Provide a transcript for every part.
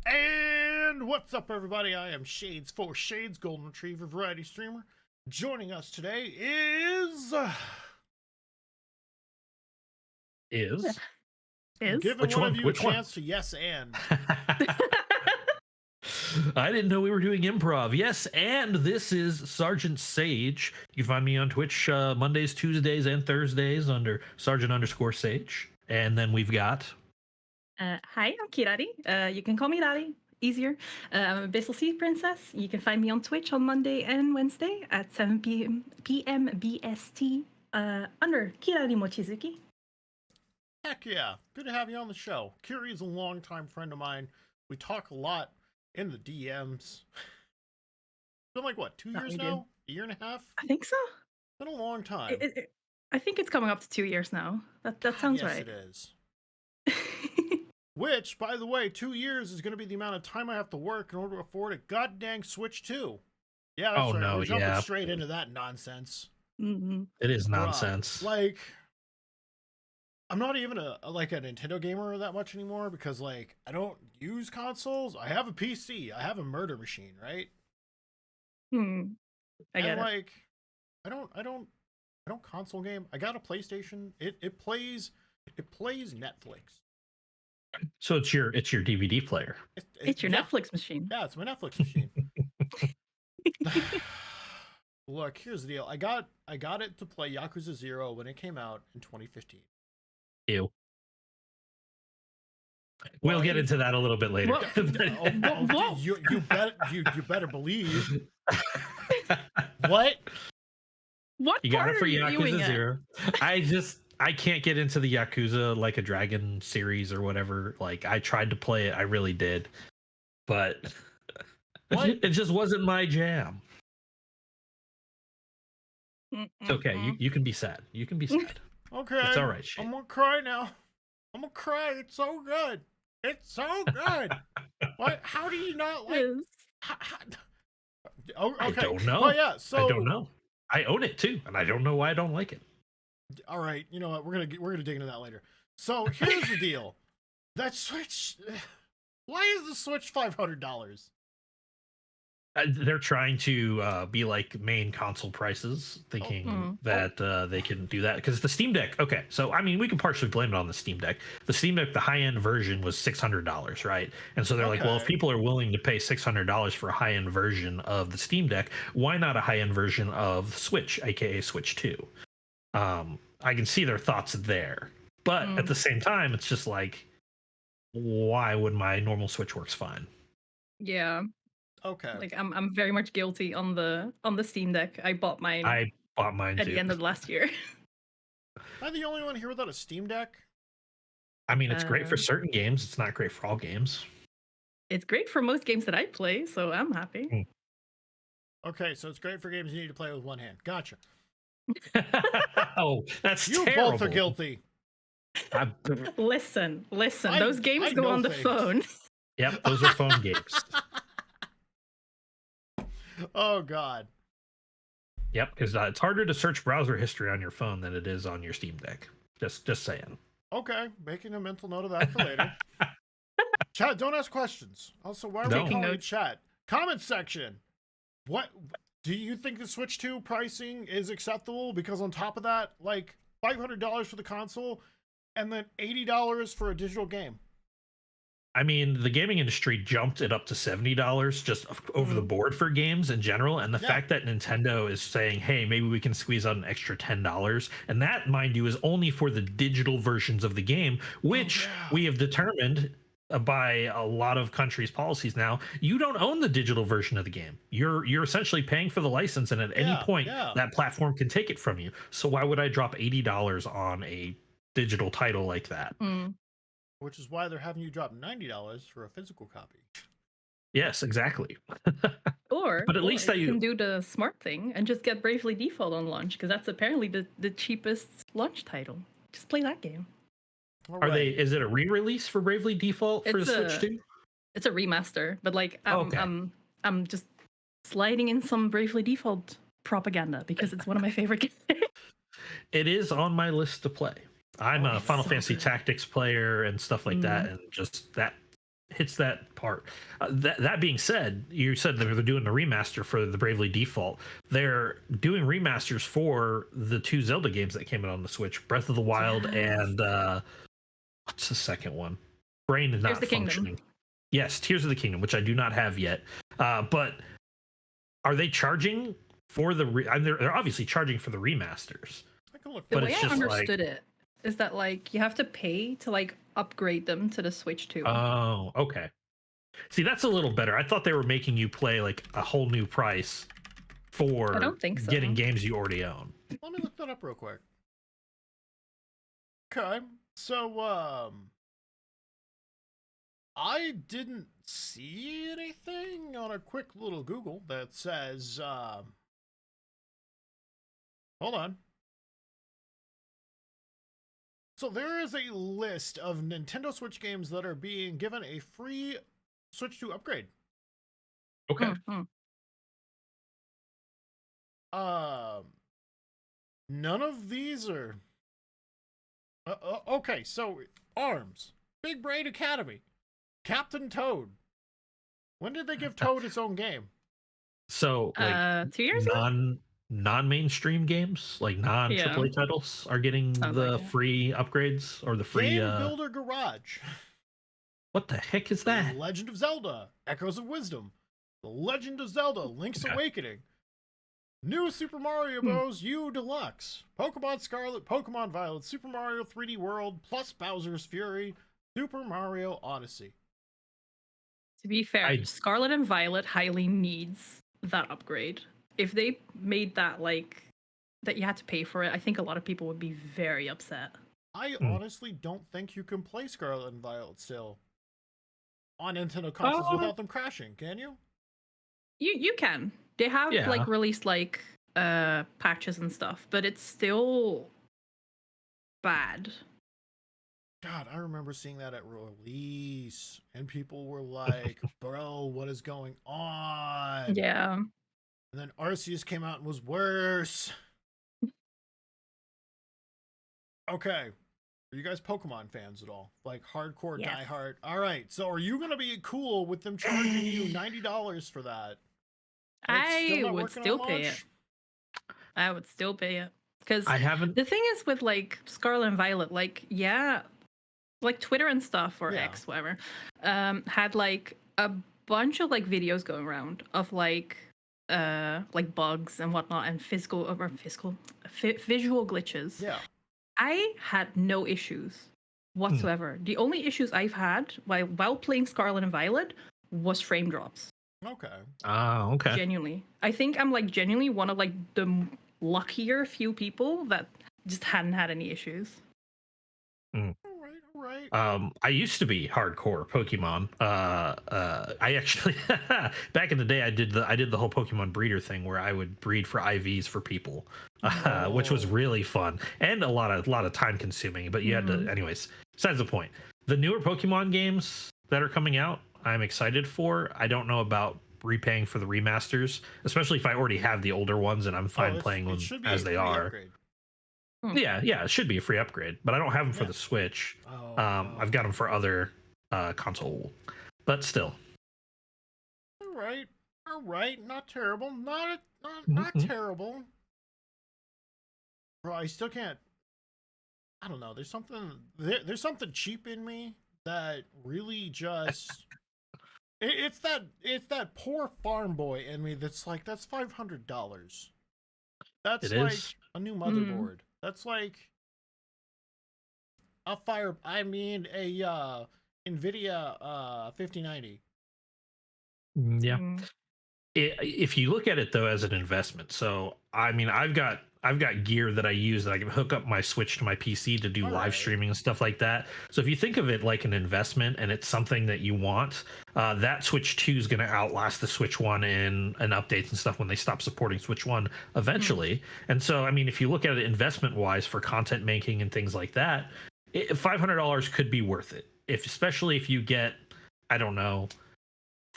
And what's up, everybody? I am Shades for Shades, Golden Retriever variety streamer. Joining us today is Is giving which one one? of you Which a one? chance to yes and. I didn't know we were doing improv. Yes, and this is Sergeant Sage. You can find me on Twitch Mondays, Tuesdays, and Thursdays under Sergeant_Sage. And then we've got Hi, I'm Kirari. You can call me Rari. Easier. I'm a Abyssal Sea Princess. You can find me on Twitch on Monday and Wednesday at 7 p.m. BST under Kirarimochizuki. Heck yeah, good to have you on the show. Kiri is a longtime friend of mine. We talk a lot in the DMs. It's been like, what, 2 years now? A year and a half? I think so. It's been a long time. I think it's coming up to 2 years now. That sounds yes, right. Yes, it is. Which, by the way, 2 years is going to be the amount of time I have to work in order to afford a goddamn Switch 2. Yeah, that's right. no, We're jumping straight into that nonsense. Mm-hmm. It is nonsense. Like, I'm not even a Nintendo gamer that much anymore because, like, I don't use consoles. I have a PC. I have a murder machine, right? I get it. Like, I don't console game. I got a PlayStation. It plays Netflix. So it's your DVD player. It's your Netflix machine. Yeah, it's my Netflix machine. Look, here's the deal. I got it to play Yakuza 0 when it came out in 2015. Ew. We'll get into that a little bit later. What? You better believe. What? What you got part it for are you doing Yakuza 0. I can't get into the Yakuza like a Dragon series or whatever. Like, I tried to play it, I really did, but it just wasn't my jam. It's okay. You can be sad. You can be sad. Okay. It's all right. I'm gonna cry now. I'm gonna cry. It's so good. It's so good. What? How do you not like? Okay. I don't know. Oh yeah. So I don't know. I own it too, and I don't know why I don't like it. All right. You know what? We're gonna dig into that later. So here's the deal. That Switch. Why is the Switch $500? They're trying to be like main console prices, thinking that they can do that because the Steam Deck. Okay, so I mean, we can partially blame it on the Steam Deck. The Steam Deck, the high-end version, was $600, right? And so they're like, well, if people are willing to pay $600 for a high-end version of the Steam Deck, why not a high-end version of Switch, aka Switch 2? I can see their thoughts there, but at the same time, it's just like, why would my normal Switch works fine? Yeah. Okay. Like I'm very much guilty on the Steam Deck. I bought mine at too. The end of last year. Am I the only one here without a Steam Deck? I mean, it's great for certain games. It's not great for all games. It's great for most games that I play, so I'm happy. Okay, so it's great for games you need to play with one hand. Gotcha. Oh, that's you terrible. both are guilty. Listen. Those games go on the phone. Yep, those are phone games. Oh God. Yep, because it's harder to search browser history on your phone than it is on your Steam Deck. Just saying. Okay, making a mental note of that for later. Chat, don't ask questions. Also, why are we calling it chat? Comment section. What do you think the Switch 2 pricing is acceptable? Because on top of that, like $500 for the console, and then $80 for a digital game. I mean, the gaming industry jumped it up to $70 just over the board for games in general. And the fact that Nintendo is saying, hey, maybe we can squeeze out an extra $10. And that, mind you, is only for the digital versions of the game, which we have determined by a lot of countries' policies now, you don't own the digital version of the game. You're essentially paying for the license, and at any point, that platform can take it from you. So why would I drop $80 on a digital title like that? Which is why they're having you drop $90 for a physical copy. Yes, exactly. But at least you can do the smart thing and just get Bravely Default on launch, because that's apparently the cheapest launch title. Just play that game. Is it a re-release for Bravely Default for Switch 2? It's a remaster, but like I'm just sliding in some Bravely Default propaganda because it's one of my favorite games. It is on my list to play. I'm a Final Fantasy Tactics player and stuff like that, and just that hits that part. That being said, you said they're doing the remaster for the Bravely Default. They're doing remasters for the 2 Zelda games that came out on the Switch, Breath of the Wild and what's the second one? Brain is not functioning. Yes, Tears of the Kingdom, which I do not have yet. But are they charging for the? They're obviously charging for the remasters. The way I understood it is that like you have to pay to like upgrade them to the Switch too. Oh, okay. See, that's a little better. I thought they were making you play like a whole new price for I don't think so. Getting games you already own. Let me look that up real quick. Okay, so I didn't see anything on a quick little Google that says hold on. So there is a list of Nintendo Switch games that are being given a free Switch 2 upgrade. Okay. None of these are okay, so ARMS, Big Brain Academy, Captain Toad. When did they give Toad its own game? So like 2 years ago? Non-mainstream games, like non-AAA titles, are getting the free upgrades or the free Game Builder Garage. What the heck is that? The Legend of Zelda, Echoes of Wisdom, The Legend of Zelda, Link's Awakening, New Super Mario Bros. U Deluxe, Pokemon Scarlet, Pokemon Violet, Super Mario 3D World, plus Bowser's Fury, Super Mario Odyssey. To be fair, Scarlet and Violet highly needs that upgrade. If they made that like that you had to pay for it, I think a lot of people would be very upset. I honestly don't think you can play Scarlet and Violet still on Nintendo consoles without them crashing. Can you? You can. They have like released like patches and stuff, but it's still bad. God, I remember seeing that at release, and people were like, "Bro, what is going on?" Yeah. And then Arceus came out and was worse. Okay. Are you guys Pokemon fans at all? Like hardcore diehard? All right. So are you going to be cool with them charging you $90 for that? I would still pay it. I would still pay it. Because the thing is with like Scarlet and Violet, like, like Twitter and stuff or X, whatever, had like a bunch of like videos going around of like bugs and whatnot and visual glitches. Yeah. I had no issues whatsoever. The only issues I've had while playing Scarlet and Violet was frame drops. Okay. Okay. Genuinely. I think I'm like genuinely one of like the luckier few people that just hadn't had any issues. Right. I used to be hardcore Pokemon. I actually back in the day I did the whole Pokemon breeder thing where I would breed for IVs for people, which was really fun and a lot of time consuming. But you had to, anyways. Besides the point, the newer Pokemon games that are coming out, I'm excited for. I don't know about repaying for the remasters, especially if I already have the older ones and I'm fine playing them as they are. Upgrade. Yeah, it should be a free upgrade, but I don't have them for the Switch. I've got them for other console, but still. All right, not terrible, not terrible. Bro, I still can't. I don't know. There's something cheap in me that really just. It's that poor farm boy in me that's like, that's $500. That's a new motherboard. That's like a NVIDIA 5090. Yeah. If you look at it though as an investment, so I mean, I've got gear that I use that I can hook up my Switch to my PC to do live streaming and stuff like that. So if you think of it like an investment and it's something that you want, that Switch 2 is going to outlast the Switch 1 in updates and stuff when they stop supporting Switch 1 eventually. And so, I mean, if you look at it investment wise for content making and things like that, $500 could be worth it. Especially if you get, I don't know,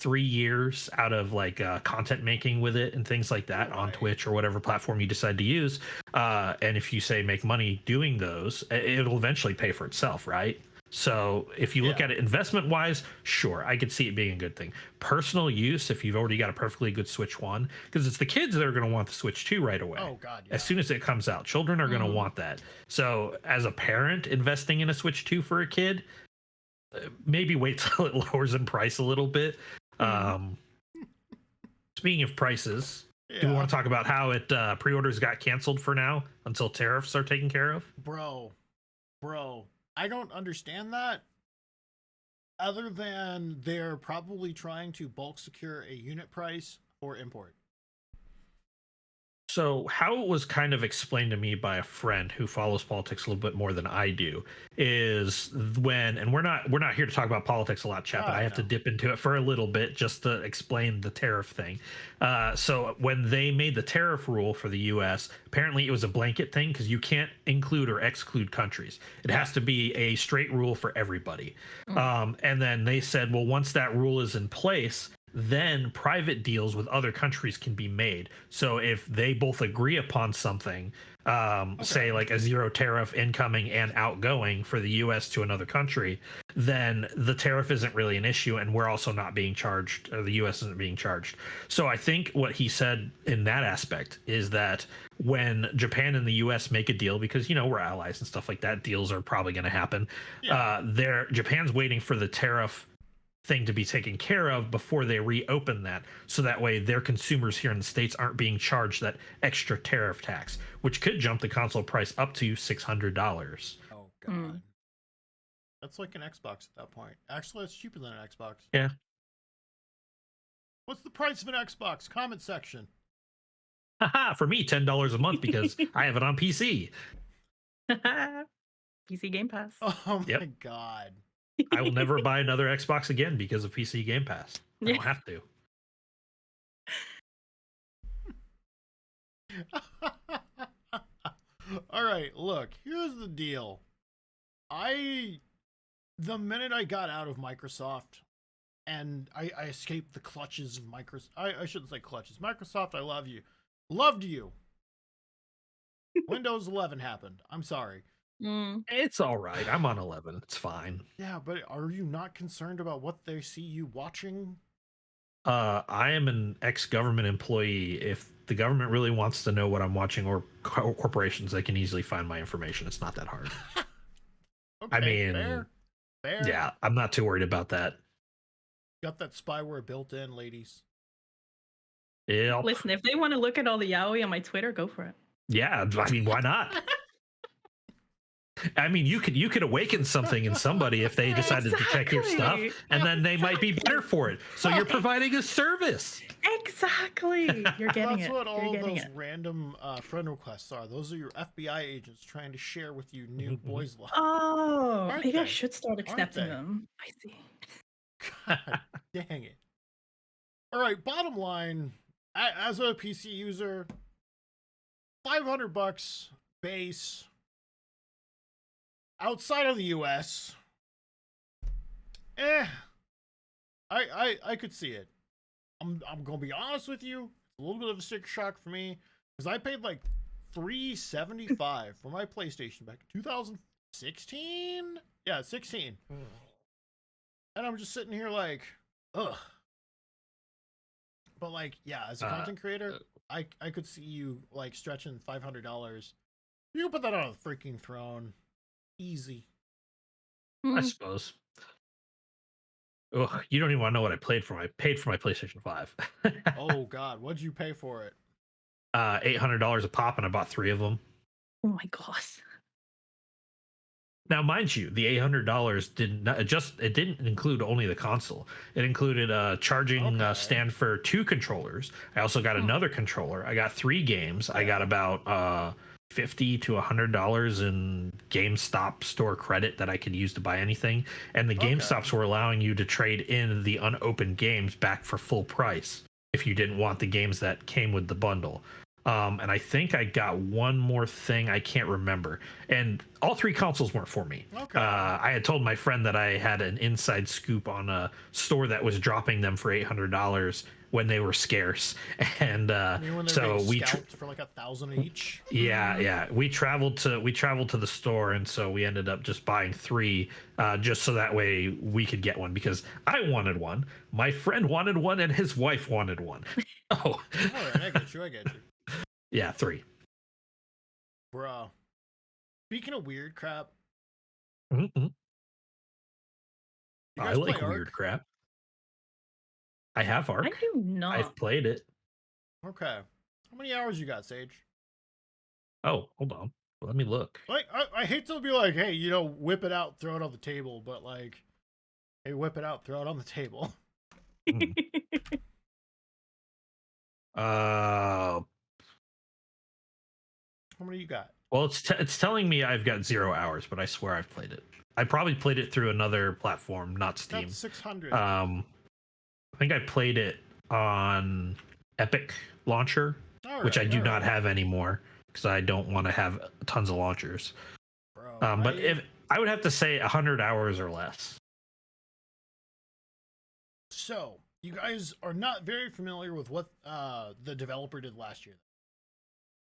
3 years out of like content making with it and things like that on Twitch or whatever platform you decide to use. And if you say make money doing those, it'll eventually pay for itself, right? So if you look at it investment wise, sure, I could see it being a good thing. Personal use, if you've already got a perfectly good Switch 1, because it's the kids that are going to want the Switch 2 right away. Oh God, yeah. As soon as it comes out, children are going to want that. So as a parent investing in a Switch 2 for a kid, maybe wait till it lowers in price a little bit. Speaking of prices, do we want to talk about how it pre-orders got canceled for now until tariffs are taken care of? Bro, I don't understand that. Other than they're probably trying to bulk secure a unit price for import. So how it was kind of explained to me by a friend who follows politics a little bit more than I do is when, and we're not here to talk about politics a lot, chat, but I have to dip into it for a little bit just to explain the tariff thing. So when they made the tariff rule for the US, apparently it was a blanket thing because you can't include or exclude countries. It has to be a straight rule for everybody. And then they said, well, once that rule is in place, then private deals with other countries can be made. So if they both agree upon something, say like a zero tariff incoming and outgoing for the US to another country, then the tariff isn't really an issue and we're also not being charged, or the US isn't being charged. So I think what he said in that aspect is that when Japan and the US make a deal, because, you know, we're allies and stuff like that, deals are probably going to happen. Japan's waiting for the tariff thing to be taken care of before they reopen that, so that way their consumers here in the States aren't being charged that extra tariff tax, which could jump the console price up to $600. Oh God, that's like an Xbox at that point. Actually, it's cheaper than an Xbox. Yeah. What's the price of an Xbox? Comment section. Haha, for me, $10 a month because I have it on PC. PC Game Pass. Oh my God. I will never buy another Xbox again because of PC Game Pass. I don't have to. All right, look, here's the deal. The minute I got out of Microsoft and I escaped the clutches of Microsoft, I shouldn't say clutches. Microsoft, I love you. Loved you. Windows 11 happened. I'm sorry. It's all right. I'm on 11. It's fine. Yeah, but are you not concerned about what they see you watching? I am an ex-government employee. If the government really wants to know what I'm watching, or corporations, they can easily find my information. It's not that hard. Okay, I mean, fair. Yeah, I'm not too worried about that. Got that spyware built in, ladies. Yeah. Listen, if they want to look at all the yaoi on my Twitter, go for it. Yeah, I mean, why not? I mean, you could awaken something in somebody if they decided to check your stuff, and then they might be better for it. So you're providing a service. Exactly. You're getting That's it. what all those random friend requests are. Those are your FBI agents trying to share with you new boys' love. Oh, maybe I should start accepting them. I see. God dang it. All right, bottom line, as a PC user, $500 base. Outside of the US, I could see it. I'm gonna be honest with you. It's a little bit of a sticker shock for me because I paid like $375 for my PlayStation back in 2016. Yeah, 16. And I'm just sitting here like, ugh. But like, yeah, as a content creator, I could see you like stretching $500. You can put that on a freaking throne. Easy. I suppose. Ugh, you don't even want to know what I paid for. I paid for my PlayStation 5. Oh God, what'd you pay for it? $800 a pop, and I bought 3 of them. Oh my gosh. Now, mind you, the $800 didn't include only the console. It included a charging stand for 2 controllers. I also got another controller. I got 3 games. I got about $50 to $100 in GameStop store credit that I could use to buy anything. And the GameStops were allowing you to trade in the unopened games back for full price if you didn't want the games that came with the bundle. And I think I got one more thing. I can't remember. And all 3 consoles weren't for me. Okay. I had told my friend that I had an inside scoop on a store that was dropping them for $800 when they were scarce. And so we for like 1,000 each. Yeah. We traveled to the store, and so we ended up just buying 3, just so that way we could get one, because I wanted one, my friend wanted one, and his wife wanted one. Oh, all right, I get you. Yeah, 3. Bro, speaking of weird crap, Mm-hmm. I like Ark? weird crap. I have Ark. I do not. I've played it. Okay. How many hours you got, Sage? Oh, hold on. Let me look. Like, I hate to be like, hey, whip it out, throw it on the table, but like, hey, whip it out, throw it on the table. How many you got? Well, it's telling me I've got 0 hours, but I swear I've played it. I probably played it through another platform, not Steam. That's 600. I think I played it on Epic Launcher, which I do not have anymore because I don't want to have tons of launchers. Bro, but if I would have to say 100 hours or less. So you guys are not very familiar with what the developer did last year.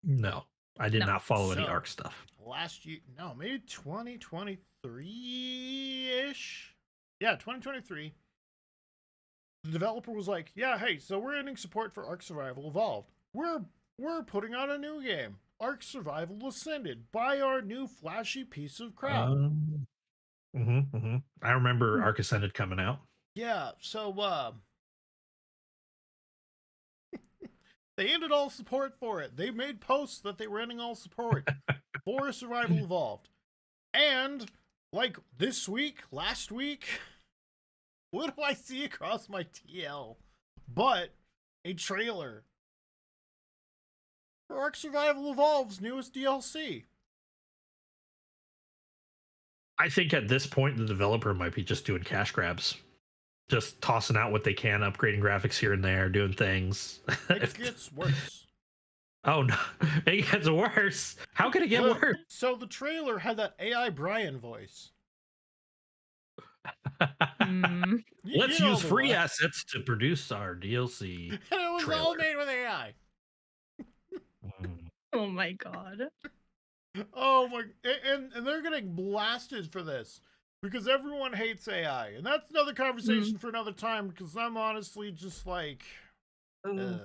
No, I did not follow any Ark stuff. Last year, no, maybe 2023-ish. Yeah, 2023. The developer was like, "Yeah, hey, so we're ending support for Ark Survival Evolved. We're putting out a new game, Ark Survival Ascended. Buy our new flashy piece of crap." I remember Ark Ascended coming out. Yeah, so they ended all support for it. They made posts that they were ending all support for Survival Evolved. And like last week, what do I see across my TL but a trailer for Ark Survival Evolved's newest DLC? I think at this point the developer might be just doing cash grabs. Just tossing out what they can, upgrading graphics here and there, doing things. It gets worse. Oh no, it gets worse. How can it get worse? So the trailer had that AI Brian voice. Let's use free assets to produce our DLC. And it was trailer. all made with AI. Oh my god. Oh my, and they're getting blasted for this because everyone hates AI, and that's another conversation for another time. Because I'm honestly just like, real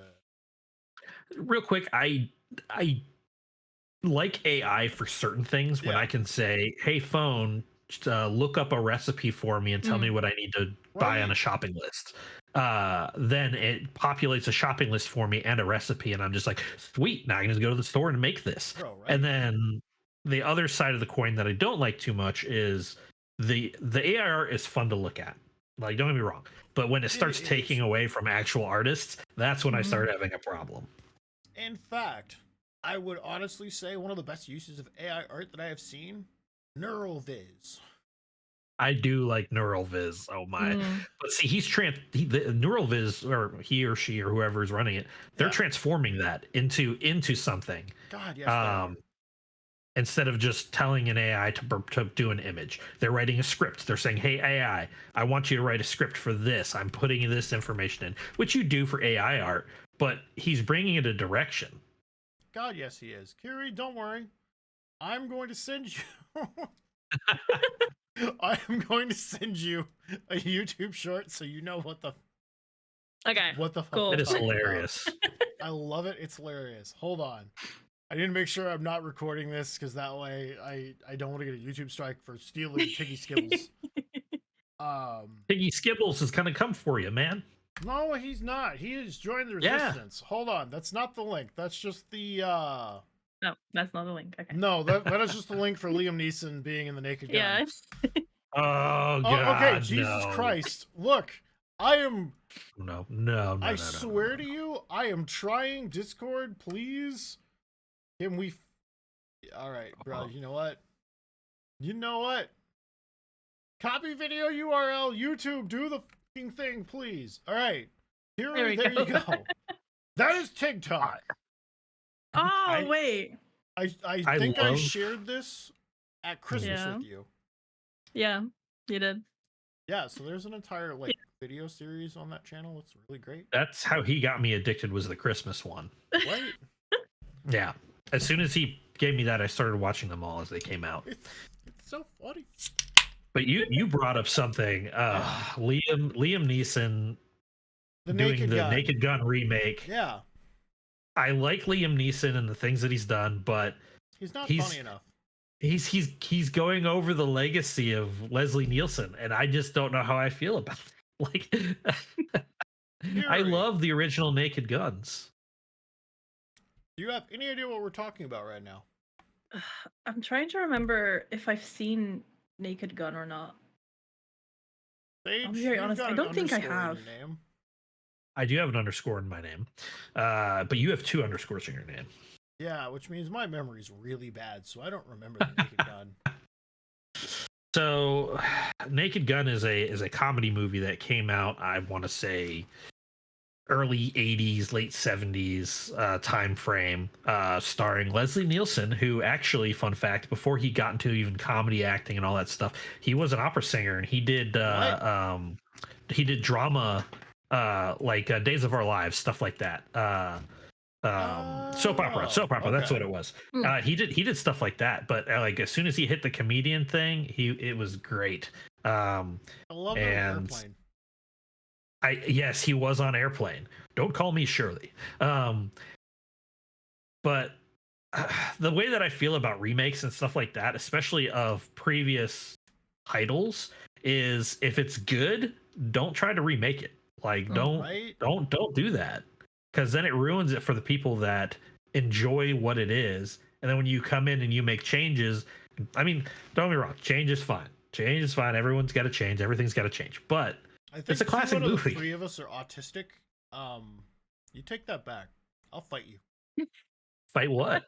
quick, I like AI for certain things when I can say, "Hey, phone, look up a recipe for me and tell me what I need to buy on a shopping list." Then it populates a shopping list for me and a recipe, and I'm just like, sweet, now I can just go to the store and make this. And then the other side of the coin that I don't like too much is the AI art is fun to look at. Like, don't get me wrong, but when it starts taking away from actual artists, that's when I start having a problem. In fact, I would honestly say one of the best uses of AI art that I have seen, Neural Viz. I do like Neural Viz. Oh my! But see, the Neural Viz, or he or she or whoever is running it, they're transforming that into something. God, yes. Instead of just telling an AI to do an image, they're writing a script. They're saying, "Hey AI, I want you to write a script for this. I'm putting this information in," which you do for AI art, but he's bringing it a direction. God, yes, he is. Kiri, don't worry. I'm going to send you. I am going to send you a YouTube short so you know what the. Okay. What the fuck? Cool. It is hilarious. I love it. It's hilarious. Hold on. I need to make sure I'm not recording this because that way I don't want to get a YouTube strike for stealing Tiggy Skibbles. Tiggy Skibbles is gonna come for you, man. No, he's not. He has joined the resistance. Hold on. That's not the link. That's just the No, that's not the link. Okay. No, that is just the link for Liam Neeson being in The Naked Gun. Yeah. Oh god. Okay, Jesus Christ. Look, I am No. I swear to you, I am trying. Discord, please. Can we all right, bro, you know what? Copy video URL, YouTube, do the fucking thing, please. All right. There you go. That is TikTok. Oh, wait. I think I shared this at Christmas with you. Yeah, you did. Yeah, so there's an entire video series on that channel. It's really great. That's how he got me addicted, was the Christmas one. Right? Yeah. As soon as he gave me that, I started watching them all as they came out. It's so funny. But you brought up something. Liam Neeson doing the Naked Gun remake. Yeah. I like Liam Neeson and the things that he's done, but he's not funny enough. He's going over the legacy of Leslie Nielsen, and I just don't know how I feel about it. Like, I love the original Naked Guns. Do you have any idea what we're talking about right now? I'm trying to remember if I've seen Naked Gun or not. Sage, I'll be very honest, I don't think I have. I do have an underscore in my name, but you have 2 underscores in your name. Yeah, which means my memory's really bad, so I don't remember the Naked Gun. So, Naked Gun is a comedy movie that came out, I want to say, early 80s, late 70s time frame, starring Leslie Nielsen, who actually, fun fact, before he got into even comedy acting and all that stuff, he was an opera singer, and he did drama like Days of Our Lives, stuff like that. Soap opera, okay. That's what it was. He did stuff like that, but like as soon as he hit the comedian thing, it was great. I love that Airplane. Yes, he was on Airplane. Don't call me Shirley. But the way that I feel about remakes and stuff like that, especially of previous titles, is if it's good, don't try to remake it. Like don't do that, because then it ruins it for the people that enjoy what it is. And then when you come in and you make changes, I mean, don't get me wrong, change is fine. Change is fine. Everyone's got to change. Everything's got to change. But I think it's a classic movie. The 3 of us are autistic. You take that back. I'll fight you. Fight what?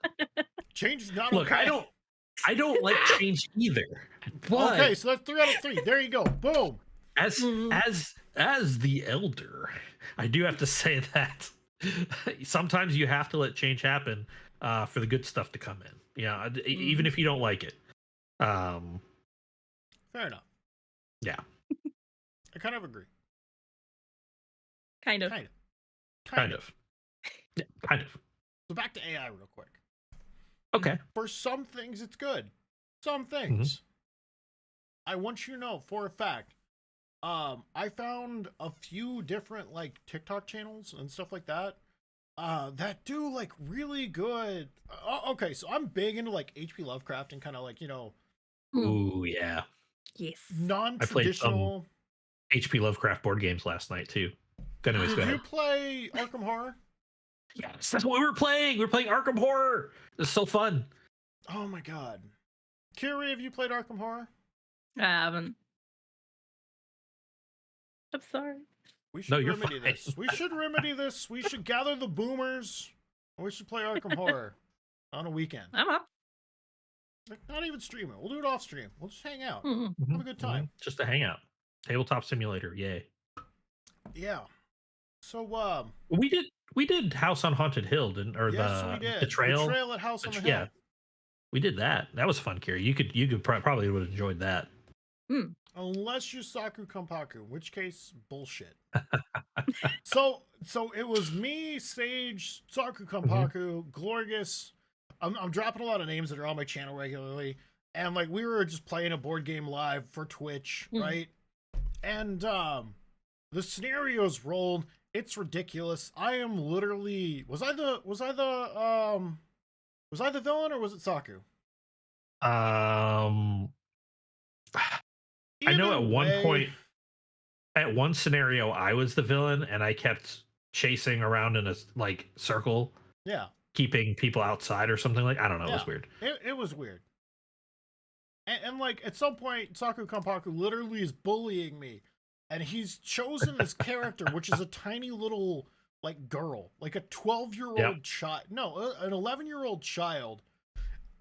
Change is not Look, okay. I don't like change either. But okay, so that's 3 out of 3. There you go. Boom. As the elder, I do have to say that sometimes you have to let change happen for the good stuff to come in. Yeah, even if you don't like it. Fair enough. Yeah. I kind of agree. Kind of. Yeah, kind of. So back to AI real quick. Okay. For some things, it's good. Some things. I want you to know for a fact, I found a few different like TikTok channels and stuff like that that do like really good. Okay, so I'm big into like HP Lovecraft and kind of like, you know. Ooh, yeah. Yes. Non-traditional. I played HP Lovecraft board games last night too. Anyways, Did you play Arkham Horror? Yes, that's what we were playing. We were playing Arkham Horror. It's so fun. Oh my god. Kiri, have you played Arkham Horror? I haven't. I'm sorry. We should remedy this. We should remedy this. We should gather the boomers. And we should play Arkham Horror on a weekend. I'm up. Like, not even stream it. We'll do it off stream. We'll just hang out. Have a good time. Just a hangout. Tabletop simulator. Yay. Yeah. So we did House on Haunted Hill, didn't? Or yes, we did. The trail. The trail at House on the Hill. Yeah. We did that. That was fun, Kiri. You could probably would have enjoyed that. Unless you're Saku Kompaku, in which case, bullshit. So it was me, Sage, Saku Kompaku, Glorgus. I'm dropping a lot of names that are on my channel regularly, and like we were just playing a board game live for Twitch, right? And the scenarios rolled. It's ridiculous. I am literally was I the villain or was it Saku? I know at one point, at one scenario, I was the villain, and I kept chasing around in a like circle. Yeah, keeping people outside or something like. I don't know. It was weird. It was weird. And like at some point, Saku Kompaku literally is bullying me, and he's chosen this character, which is a tiny little like girl, like a 12-year-old child. No, an 11-year-old child.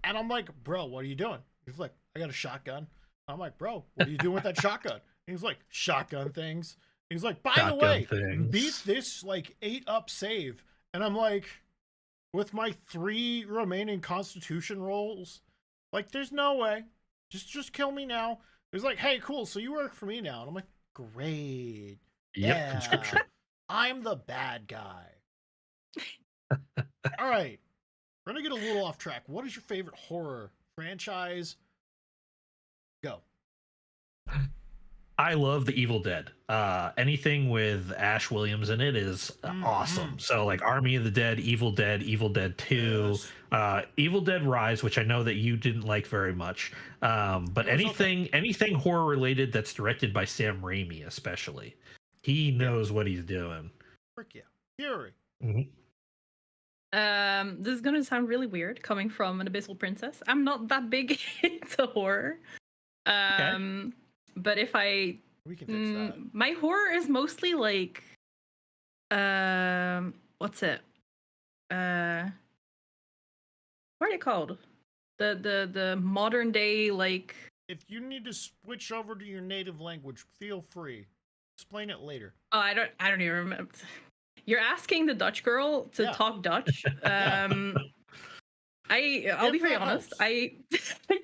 And I'm like, bro, what are you doing? He's like, I got a shotgun. I'm like, bro, what are you doing with that shotgun? And he's like, shotgun things. And he's like, by the way, beat this like 8-up save. And I'm like, with my 3 remaining Constitution rolls. Like, there's no way. Just kill me now. It's like, hey, cool, so you work for me now. And I'm like, great. Yep, Yeah, conscription. I'm the bad guy. All right. We're going to get a little off track. What is your favorite horror franchise? Go. I love the Evil Dead. Anything with Ash Williams in it is awesome. So like Army of the Dead, Evil Dead 2, Yes. Evil Dead Rise, which I know that you didn't like very much. But anything horror related that's directed by Sam Raimi, especially, he knows what he's doing. Frick yeah. Fury. This is gonna sound really weird coming from an Abyssal Princess. I'm not that big into horror. But if I We can fix that. my horror is mostly like what's it? What are they called? The modern day, like, If you need to switch over to your native language, feel free. Explain it later. oh, I don't even remember. You're asking the Dutch girl to talk Dutch. I'll be very honest. I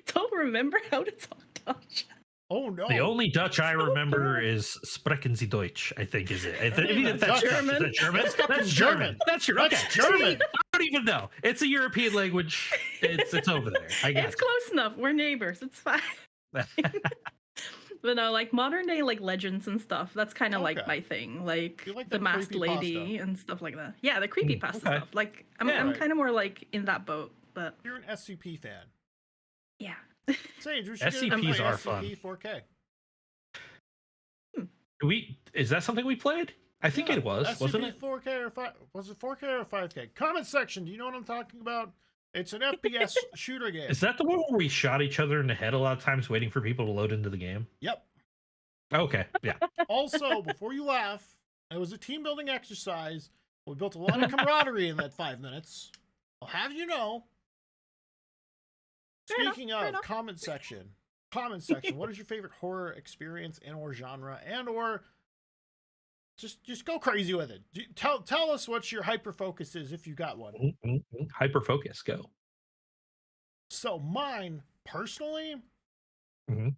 don't remember how to talk Dutch. Oh no! The only Dutch I remember is Sprechen Sie Deutsch, I think is it. That's German. Is that German? That's German. That's German. That's German. I don't even know. It's a European language. It's over there. I got It's close enough. We're neighbors. It's fine. But no, like modern day, like legends and stuff. That's kind of like my thing. Like the Masked Lady and stuff like that. Yeah, the creepypasta stuff. Like I'm kind of more like in that boat. But you're an SCP fan. Yeah. Sage, we should SCPs are fun. 4K. Is that something we played? I think it was, SCP wasn't it? 4K or 5? Was it 4K or 5K? Comment section. Do you know what I'm talking about? It's an FPS shooter game. Is that the one where we shot each other in the head a lot of times, waiting for people to load into the game? Yep. Okay. Yeah. Also, before you laugh, it was a team building exercise. We built a lot of camaraderie in that 5 minutes. I'll have you know. Speaking of comment section, what is your favorite horror experience and or genre and or just go crazy with it. Tell us what your hyper focus is if you got one. Hyper focus, go. So mine personally, I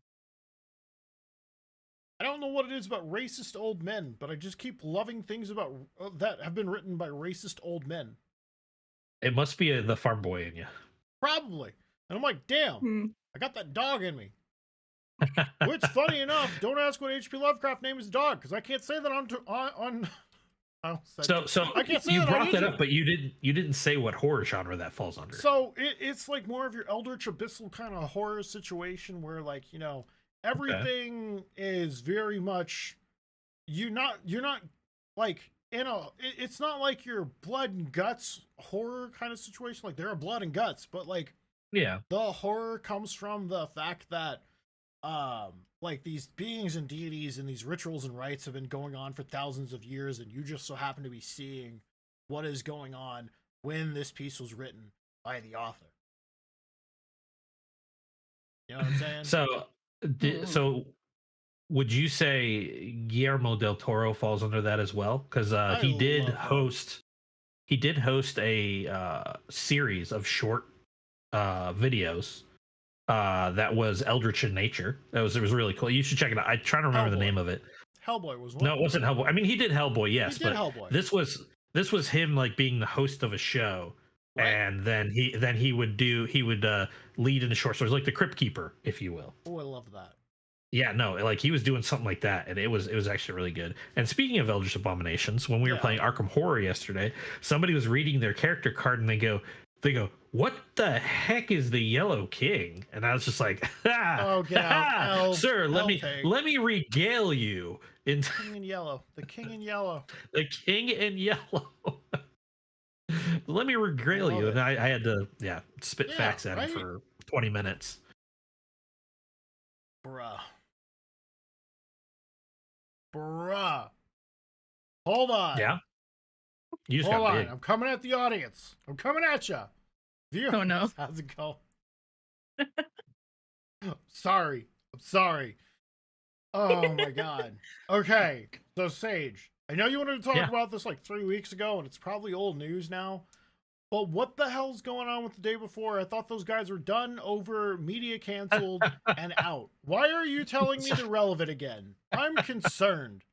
don't know what it is about racist old men, but I just keep loving things about that have been written by racist old men. It must be the farm boy in you. Probably. And I'm like, damn, I got that dog in me. Which, funny enough, don't ask what H.P. Lovecraft named his dog, because I can't say that on So I can't say you that brought that up, but you didn't say what horror genre that falls under. So it's like more of your Eldritch Abyssal kind of horror situation where, like, you know, everything is very much you're not like it's not like your blood and guts horror kind of situation. Like, there are blood and guts, but like the horror comes from the fact that like these beings and deities and these rituals and rites have been going on for thousands of years, and you just so happen to be seeing what is going on when this piece was written by the author. You know what I'm saying? So would you say Guillermo del Toro falls under that as well? Because he did host a series of short videos that was Eldritch in nature. It was really cool. You should check it out. I'm trying to remember the name of it. Hellboy was one. No, it wasn't Hellboy. I mean, he did Hellboy, yes, he did but Hellboy. this was him like being the host of a show, right. And then he would lead in the short stories, like the Crypt Keeper, if you will. Oh, I love that. Yeah, no, like he was doing something like that, and it was actually really good. And speaking of Eldritch Abominations, when we were playing Arkham Horror yesterday, somebody was reading their character card, and they go, what the heck is the Yellow King? And I was just like, sir, let me regale you. The King in Yellow. The King in Yellow. The King in Yellow. Let me regale you. And I had to spit facts at him for 20 minutes. Bruh. Hold on. Yeah. You just Hold got on. big. I'm coming at the audience. I'm coming at you. Viewers, oh no. How's it going? I'm sorry. Oh my god. Okay. So Sage, I know you wanted to talk about this like 3 weeks ago, and it's probably old news now. Well, what the hell's going on with the day before? I thought those guys were done, over, media canceled, and out. Why are you telling me they're relevant again? I'm concerned.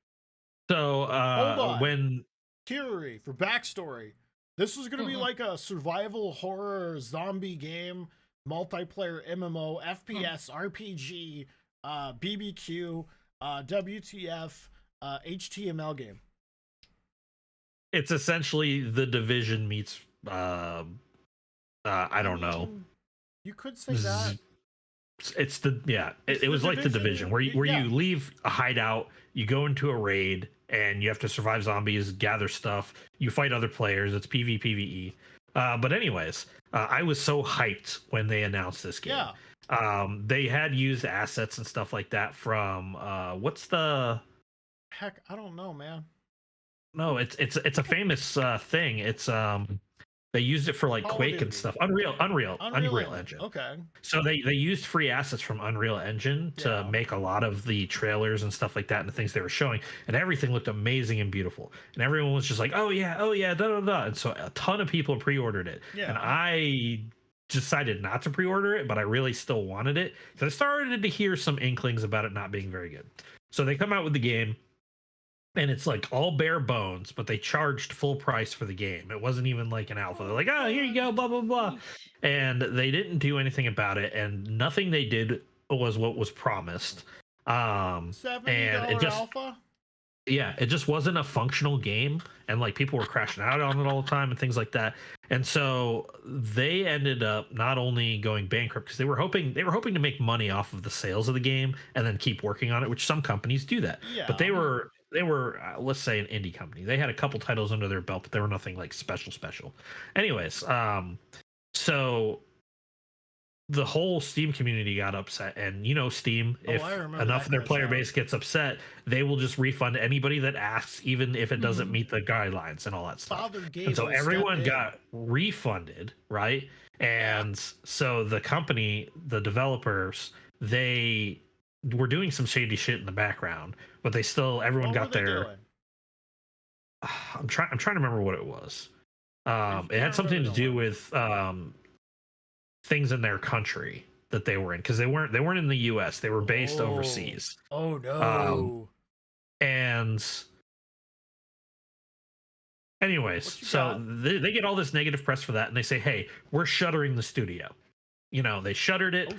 So Hold on. when Kirari, for backstory, this was going to be like a survival horror zombie game, multiplayer MMO, FPS, RPG, BBQ, WTF, HTML game. it's essentially The Division meets I don't know. You could say that. It's the it was like The Division where you leave a hideout, you go into a raid, and you have to survive zombies, gather stuff, you fight other players. It's PvPvE. But anyways, I was so hyped when they announced this game. They had used assets and stuff like that from what's the heck? I don't know, man. No, it's a famous thing. It's they used it for like Quake and stuff. Unreal Engine. Okay. So they used free assets from Unreal Engine to make a lot of the trailers and stuff like that and the things they were showing, and everything looked amazing and beautiful. And everyone was just like, oh yeah, da da da. And so a ton of people pre-ordered it. Yeah. And I decided not to pre-order it, but I really still wanted it. So I started to hear some inklings about it not being very good. So they come out with the game. And it's like all bare bones, but they charged full price for the game. It wasn't even like an alpha. They're like, oh, here you go, blah, blah, blah. And they didn't do anything about it. And nothing they did was what was promised. $70 and it just, alpha? Yeah, it just wasn't a functional game. And like people were crashing out on it all the time and things like that. And so they ended up not only going bankrupt because they were hoping to make money off of the sales of the game and then keep working on it, which some companies do that. Yeah. But they were let's say an indie company. They had a couple titles under their belt, but they were nothing like special. Anyways, so the whole Steam community got upset, and Steam, if enough of their player base gets upset, they will just refund anybody that asks, even if it doesn't meet the guidelines and all that stuff. And so everyone got refunded, right? And so the company, the developers, they were doing some shady shit in the background, but everyone got their. I'm trying to remember what it was. It had something to do with things in their country that they were in, because they weren't in the US. They were based overseas. Oh no. And anyways, so they get all this negative press for that, and they say, hey, we're shuttering the studio. They shuttered it,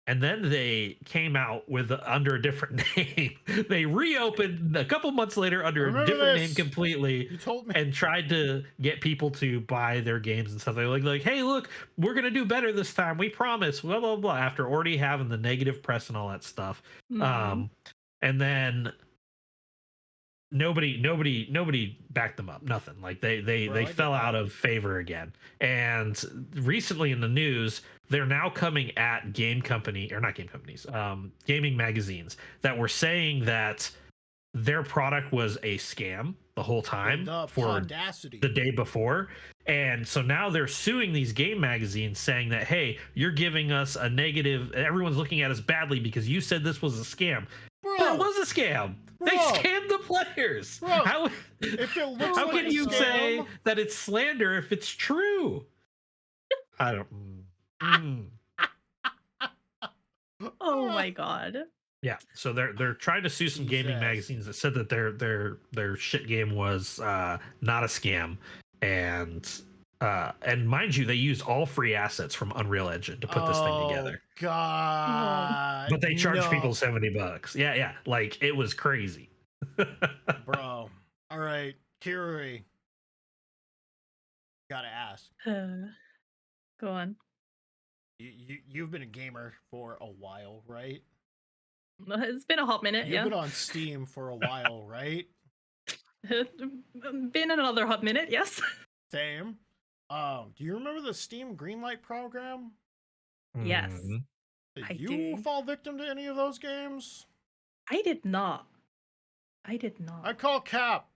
and then they came out with under a different name. They reopened a couple months later under a different name completely. You told me. And tried to get people to buy their games and stuff. They're like, hey, look, we're gonna do better this time. We promise. Blah blah blah. After already having the negative press and all that stuff, and then nobody backed them up. Nothing. Like they fell out of favor again. And recently in the news, they're now coming at gaming magazines that were saying that their product was a scam the whole time for the day before. And so now they're suing these game magazines saying that, hey, you're giving us a negative, everyone's looking at us badly because you said this was a scam. But it was a scam. They scammed the players. How can you say that it's slander if it's true? I don't. Oh my god. Yeah, so they're trying to sue some gaming magazines that said that their shit game was not a scam, and mind you, they used all free assets from Unreal Engine to put this thing together. God, but they charged people $70. Yeah, like it was crazy. Bro, all right, Kirari, gotta ask. Go on. You've been a gamer for a while, right? It's been a hot minute. You've been on Steam for a while, right? Been another hot minute, yes. Same. Do you remember the Steam Greenlight program? Yes. Did you fall victim to any of those games? I did not. I call Cap.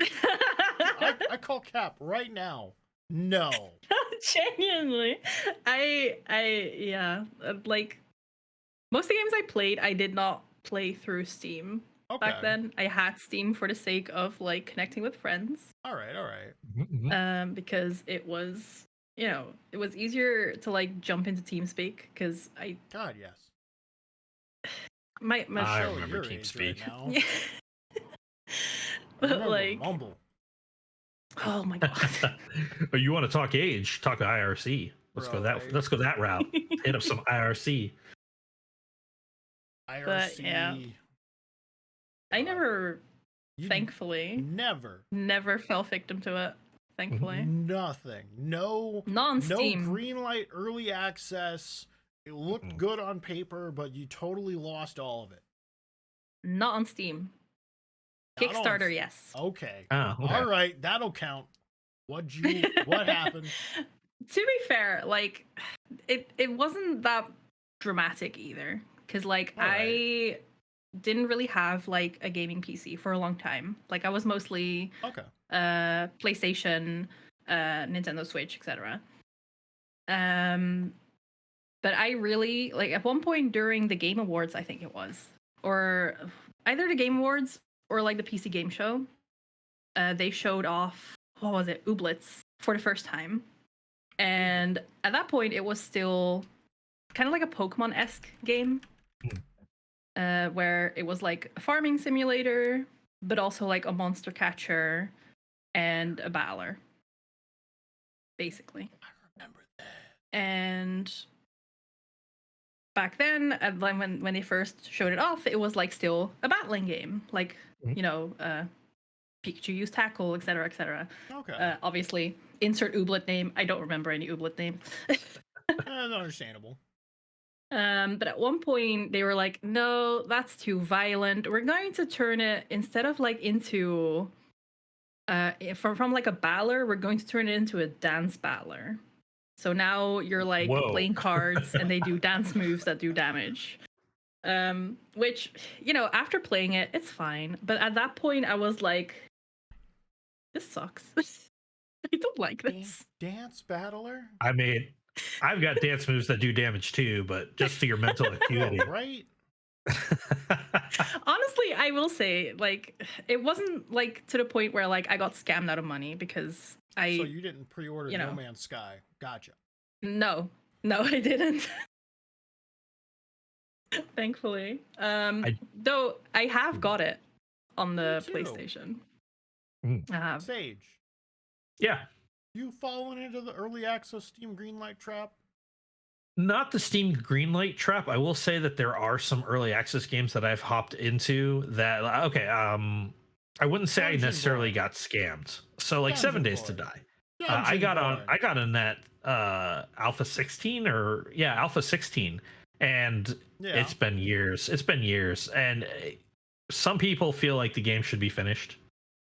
I call Cap right now. No. Genuinely. Like most of the games I played, I did not play through Steam. back then. I had Steam for the sake of like connecting with friends. All right. Mm-hmm. Because it was, it was easier to like jump into TeamSpeak because God, yes. My I show remember your TeamSpeak. age right now. Yeah. But like Mumble. Oh my god. You want to talk age? Talk to IRC. Let's go that. Let's go that route. Hit up some IRC. IRC. But, yeah. I never, thankfully, never fell victim to it. Thankfully, nothing. No, not on Steam. No Greenlight early access. It looked good on paper, but you totally lost all of it. Not on Steam. Kickstarter, yes. Okay. Oh, okay. All right, that'll count. What happened? To be fair, like it wasn't that dramatic either, because like I didn't really have like a gaming PC for a long time. Like I was mostly PlayStation, Nintendo Switch, etc. But I really like at one point during the Game Awards, I think it was, or either the Game Awards or like the PC Game Show, they showed off, what was it, Ooblets for the first time. And at that point, it was still kind of like a Pokemon-esque game, where it was like a farming simulator, but also like a monster catcher and a battler, basically. I remember that. And back then, when they first showed it off, it was like still a battling game, like Pikachu used tackle, etc., etc. Okay. Obviously, insert Ooblet name. I don't remember any Ooblet name. That's understandable. But at one point they were like, no, that's too violent. We're going to turn it, instead of like into from like a battler, we're going to turn it into a dance battler. So now you're like playing cards and they do dance moves that do damage. Which, after playing it, it's fine. But at that point I was like, this sucks. I don't like this. Dance battler? I mean, I've got dance moves that do damage too, but just to your mental acuity. Right? Honestly, I will say, like, it wasn't like to the point where like I got scammed out of money because So you didn't pre-order No Man's Sky. Gotcha. No, I didn't. Thankfully. Though I have got it on the PlayStation. I have. Sage. Yeah. You fallen into the early access Steam Greenlight trap? Not the Steam Greenlight trap. I will say that there are some early access games that I've hopped into that I wouldn't say I necessarily got scammed. So like 7 Days to Die. I got in that Alpha 16 Alpha 16, and it's been years. And some people feel like the game should be finished,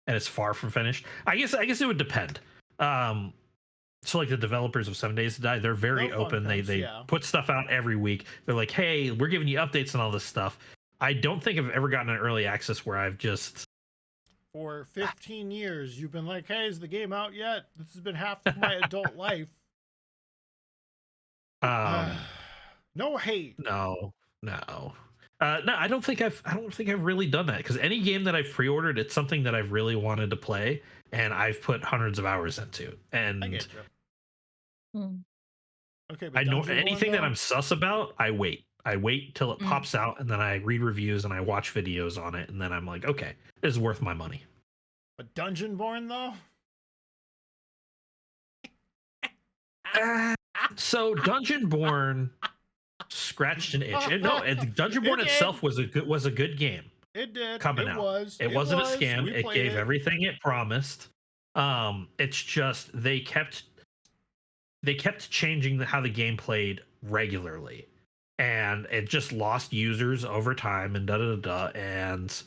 and it's far from finished. I guess it would depend. So like the developers of 7 Days to Die, they're very open. They put stuff out every week. They're like, hey, we're giving you updates and all this stuff. I don't think I've ever gotten an early access where I've just, for 15 years, you've been like, hey, is the game out yet? This has been half of my adult life. No hate. No. I don't think I've really done that, because any game that I've pre-ordered, it's something that I've really wanted to play and I've put hundreds of hours into. And I get you. Okay, I know anything that I'm sus about, I wait till it pops out, and then I read reviews and I watch videos on it, and then I'm like, okay, this is worth my money. But Dungeonborn though? So Dungeonborn scratched an itch. Dungeonborn itself was a good game. It did. Coming out. It wasn't a scam. It gave everything it promised. It's just they kept changing how the game played regularly, and it just lost users over time and and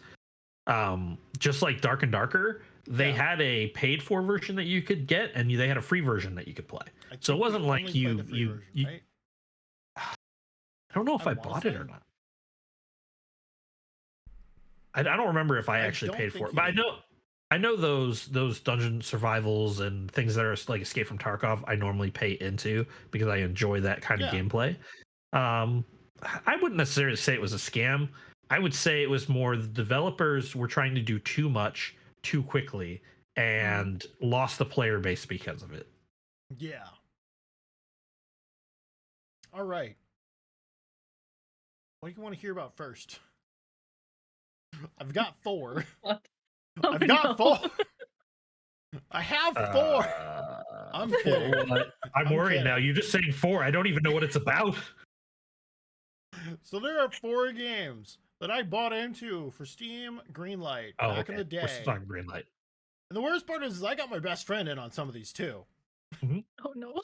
just like Dark and Darker, they had a paid for version that you could get, and they had a free version that you could play. So it wasn't like you right? I don't know if I bought it or not. I don't remember if I actually paid for it, but I know those dungeon survivals and things that are like Escape from Tarkov, I normally pay into because I enjoy that kind of gameplay. I wouldn't necessarily say it was a scam, I would say it was more the developers were trying to do too much too quickly and lost the player base because of it. Yeah. All right. What do you want to hear about first? I've got 4. What? I've got 4. I have 4. I'm kidding. I'm worried now. You're just saying 4. I don't even know what it's about. So there are 4 games that I bought into for Steam Greenlight back in the day. We're still talking Greenlight. And the worst part is I got my best friend in on some of these too. Mm-hmm. Oh no.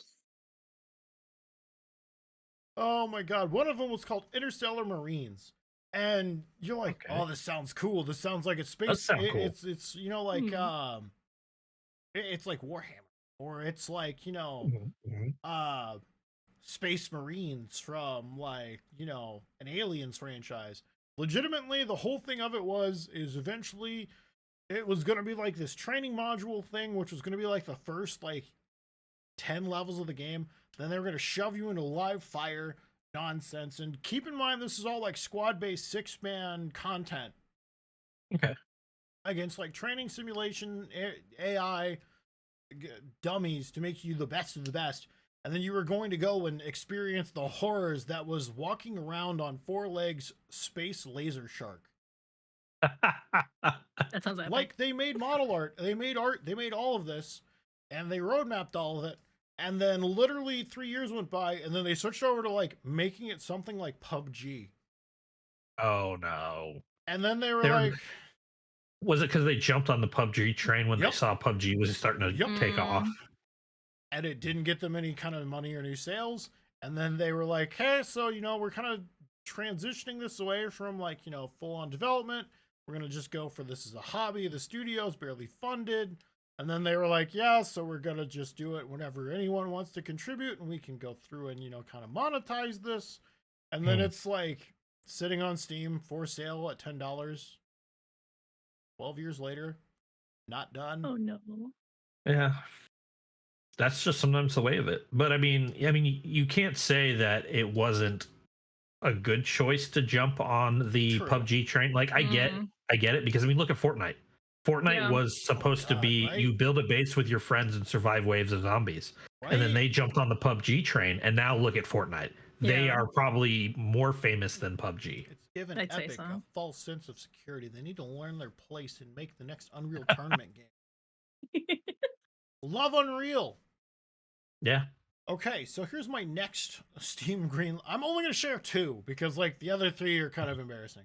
Oh my god. One of them was called Interstellar Marines. And you're like, oh, this sounds cool. This sounds like it's space. Cool. It's you know, like it's like Warhammer. Or it's like, you know, Space Marines from like, you know, an Aliens franchise. Legitimately, the whole thing of it is eventually it was going to be like this training module thing, which was going to be like the first like 10 levels of the game. Then they were going to shove you into live fire nonsense. And keep in mind, this is all like squad-based 6-man content. Okay. Against like training simulation, AI dummies to make you the best of the best. And then you were going to go and experience the horrors that was walking around on 4 legs space laser shark. That sounds like they made model art, they made all of this, and they roadmapped all of it. And then literally 3 years went by, and then they switched over to like making it something like PUBG. Oh no. And then they were like, was it because they jumped on the PUBG train when they saw PUBG was starting to take off? And it didn't get them any kind of money or new sales. And then they were like, hey, so, you know, we're kind of transitioning this away from like, you know, full on development. We're going to just go for this as a hobby. The studio's barely funded. And then they were like, yeah, so we're going to just do it whenever anyone wants to contribute. And we can go through and, you know, kind of monetize this. And then it's like sitting on Steam for sale at $10. 12 years later, not done. Oh no. Yeah. That's just sometimes the way of it. But I mean, you can't say that it wasn't a good choice to jump on the PUBG train. Like I get it, because I mean, look at Fortnite. Fortnite was supposed to be you build a base with your friends and survive waves of zombies. And then they jumped on the PUBG train, and now look at Fortnite. They are probably more famous than PUBG. It's given Epic a false sense of security. They need to learn their place and make the next Unreal Tournament game. Love Unreal. Yeah. Okay, so here's my next Steam Green. I'm only going to share 2 because like the other 3 are kind of embarrassing.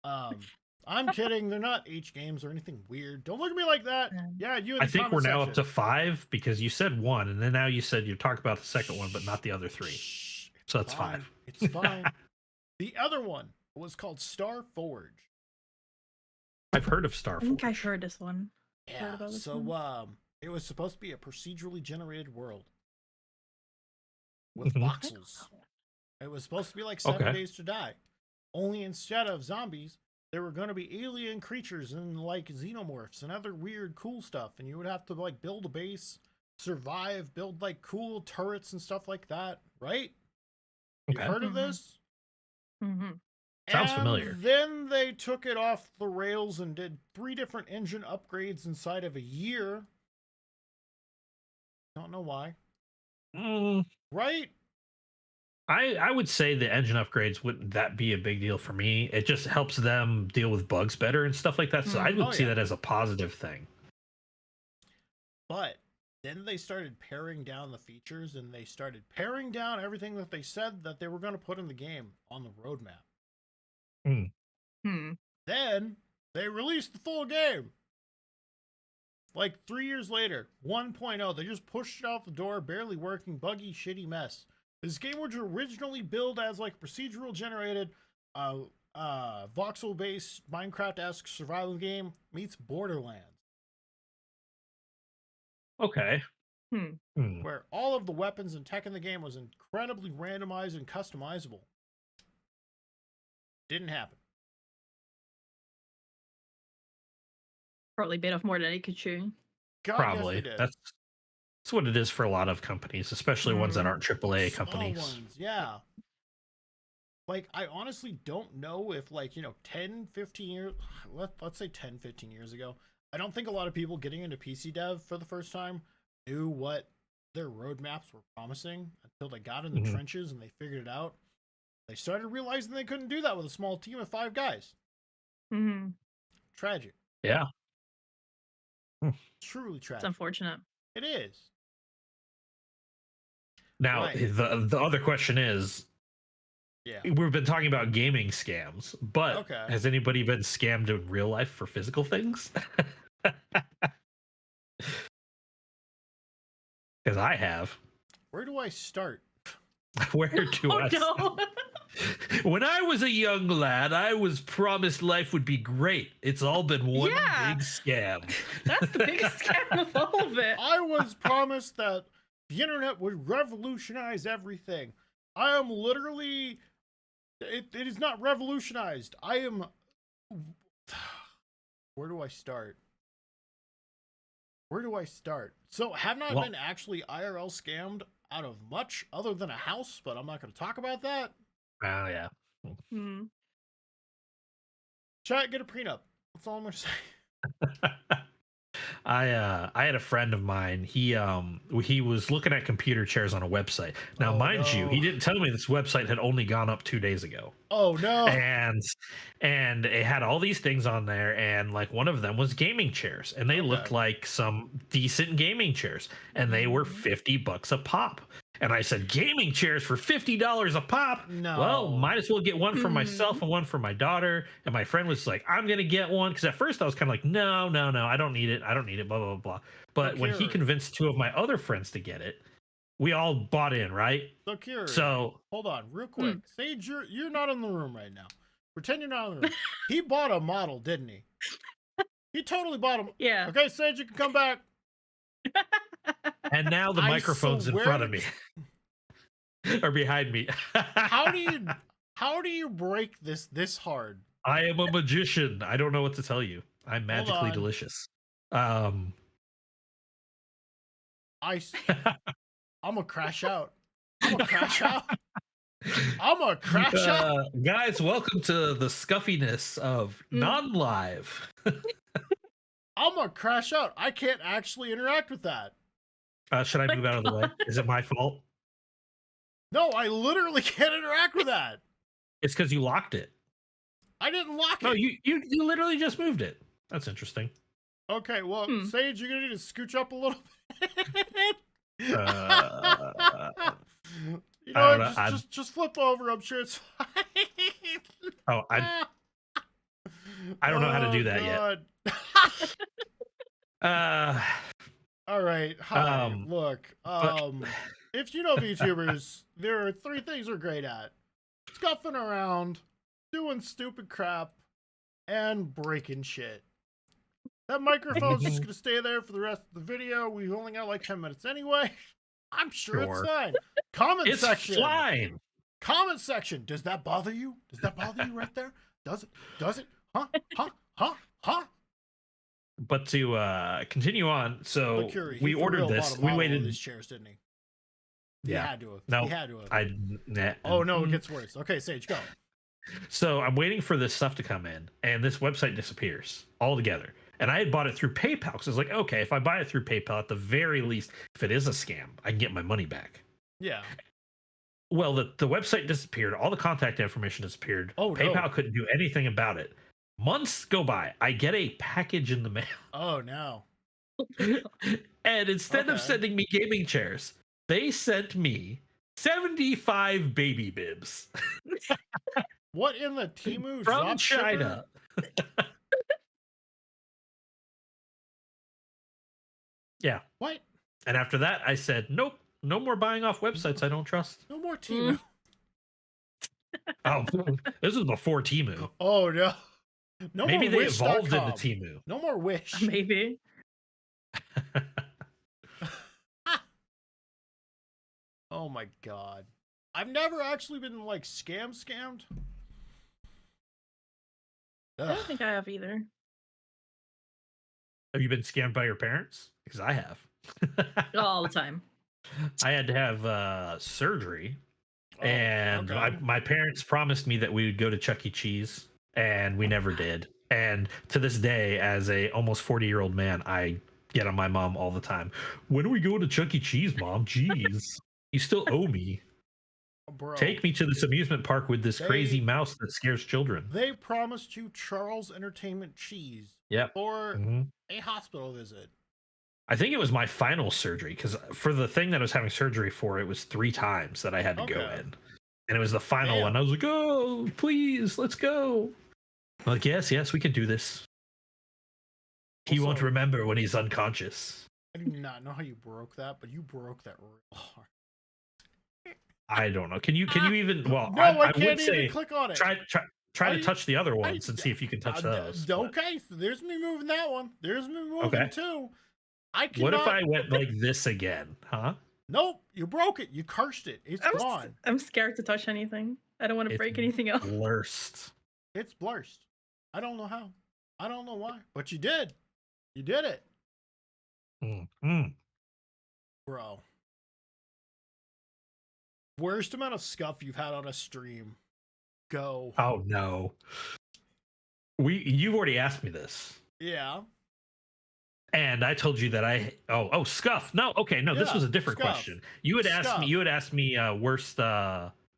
I'm kidding. They're not H games or anything weird. Don't look at me like that. Yeah, you. I think we're now up to 5 because you said 1, and then now you said you talked about the second one, but not the other 3. So that's fine. 5. It's fine. The other one was called Star Forge. I've heard of Star Forge. I think I've heard this one. Yeah. So it was supposed to be a procedurally generated world with voxels. It was supposed to be like 7 Days to Die. Only instead of zombies, there were going to be alien creatures and like xenomorphs and other weird cool stuff. And you would have to like build a base, survive, build like cool turrets and stuff like that. Right? You heard of this? Sounds familiar. Then they took it off the rails and did 3 different engine upgrades inside of a year. Don't know why. Right? I would say the engine upgrades wouldn't that be a big deal for me. It just helps them deal with bugs better and stuff like that. So I would see that as a positive thing. But then they started paring down the features, and they started paring down everything that they said that they were going to put in the game on the roadmap. Then they released the full game. Like 3 years later, 1.0, they just pushed it out the door, barely working, buggy, shitty mess. This game was originally billed as like procedural generated, voxel-based, Minecraft-esque survival game meets Borderlands. Okay. Where all of the weapons and tech in the game was incredibly randomized and customizable. Didn't happen. Probably bit off more than it could chew. Probably. Yes, that's what it is for a lot of companies, especially ones that aren't AAA companies. Small ones, yeah. like, I honestly don't know if, like, 10, 15 years, let's say 10, 15 years ago, I don't think a lot of people getting into PC dev for the first time knew what their roadmaps were promising until they got in the trenches and they figured it out. They started realizing they couldn't do that with a small team of 5 guys. Tragic. Yeah. Truly tragic. It's unfortunate. It is. Now, the other question is, we've been talking about gaming scams, but has anybody been scammed in real life for physical things? Because I have. Where do I start? Where do I start? When I was a young lad, I was promised life would be great. It's all been one big scam. That's the biggest scam of all of it. I was promised that the internet would revolutionize everything. I am literally... It is not revolutionized. I am... Where do I start? Where do I start? So, have not been actually IRL scammed out of much other than a house, but I'm not going to talk about that. Oh, yeah. Chat, get a prenup. That's all I'm going to say. I had a friend of mine. He was looking at computer chairs on a website. Now, mind you, he didn't tell me this website had only gone up 2 days ago. Oh no! And it had all these things on there, and like one of them was gaming chairs, and they looked like some decent gaming chairs, and they were $50 a pop. And I said, gaming chairs for $50 a pop? No. Well, might as well get one for myself and one for my daughter. And my friend was like, I'm going to get one. Because at first I was kind of like, no, I don't need it. I don't need it, blah, blah, blah. But when he convinced 2 of my other friends to get it, we all bought in, right? So, hold on, real quick. Sage, you're not in the room right now. Pretend you're not in the room. He bought a model, didn't he? He totally bought him. Yeah. Okay, Sage, you can come back. And now the microphone's in front of me. Or behind me. How do you break this hard? I am a magician. I don't know what to tell you. I'm magically delicious. I'm gonna crash out. I'm gonna crash out. Guys, welcome to the scuffiness of non-live. I'm gonna crash out. I can't actually interact with that. Should I move out of the way? Is it my fault? No, I literally can't interact with that. It's because you locked it. I didn't lock it. No, you literally just moved it. That's interesting. Okay, well, Sage, you're gonna need to scooch up a little bit. Just flip over. I'm sure it's fine. I don't know how to do that yet. All right. Hi. Look. If you know VTubers, there are 3 things we're great at: scuffing around, doing stupid crap, and breaking shit. That microphone's just gonna stay there for the rest of the video. We only got like 10 minutes anyway. I'm sure it's fine. Comment section. Fine. Comment section. Does that bother you? Does that bother you right there? Does it? Huh? But to continue on, so we ordered this. We waited. These chairs, didn't he? Yeah. He had to have. No, he had to have. Oh no, it gets worse. Okay, Sage, go. So I'm waiting for this stuff to come in, and this website disappears altogether. And I had bought it through PayPal because I was like, okay, if I buy it through PayPal, at the very least, if it is a scam, I can get my money back. Yeah. Well, the website disappeared. All the contact information disappeared. PayPal couldn't do anything about it. Months go by. I get a package in the mail. Oh, no. And instead of sending me gaming chairs, they sent me 75 baby bibs. What in the Temu from China? Yeah. What? And after that, I said, nope, no more buying off websites I don't trust. No more Temu. Oh, this was before Temu. Oh, no. No Maybe more they evolved into Wish.com. Temu. No more Wish. Maybe. Oh my god. I've never actually been like scammed. I don't think I have either. Have you been scammed by your parents? Because I have. All the time. I had to have surgery And okay. my parents promised me that we would go to Chuck E. Cheese, and we never did. And to this day, as a almost 40-year-old man, I get on my mom all the time. When are we going to Chuck E. Cheese, Mom? Jeez, you still owe me. Bro, Take me to this amusement park with this crazy mouse that scares children. They promised you Charles Entertainment Cheese for a hospital visit. I think it was my final surgery, because for the thing that I was having surgery for, it was 3 times that I had to go in. And it was the final one. I was like, oh, please, let's go. I'm like, yes, we can do this. He won't remember when he's unconscious. I do not know how you broke that, but you broke that real hard. I don't know. Can you even? Well, no, I can't even click on it. Try to touch the other ones and see if you can touch those. Okay, so there's me moving that one. There's me moving too. What if I went like this again? Huh? Nope, you broke it. You cursed it. It's gone. I'm scared to touch anything. I don't want to break anything else. Blurst. It's blurst. I don't know how. I don't know why, but you did. You did it. Bro. Worst amount of scuff you've had on a stream. Go. Oh no. You've already asked me this. Yeah. And I told you that Scuff. No, okay, no, this was a different question. You had asked me worst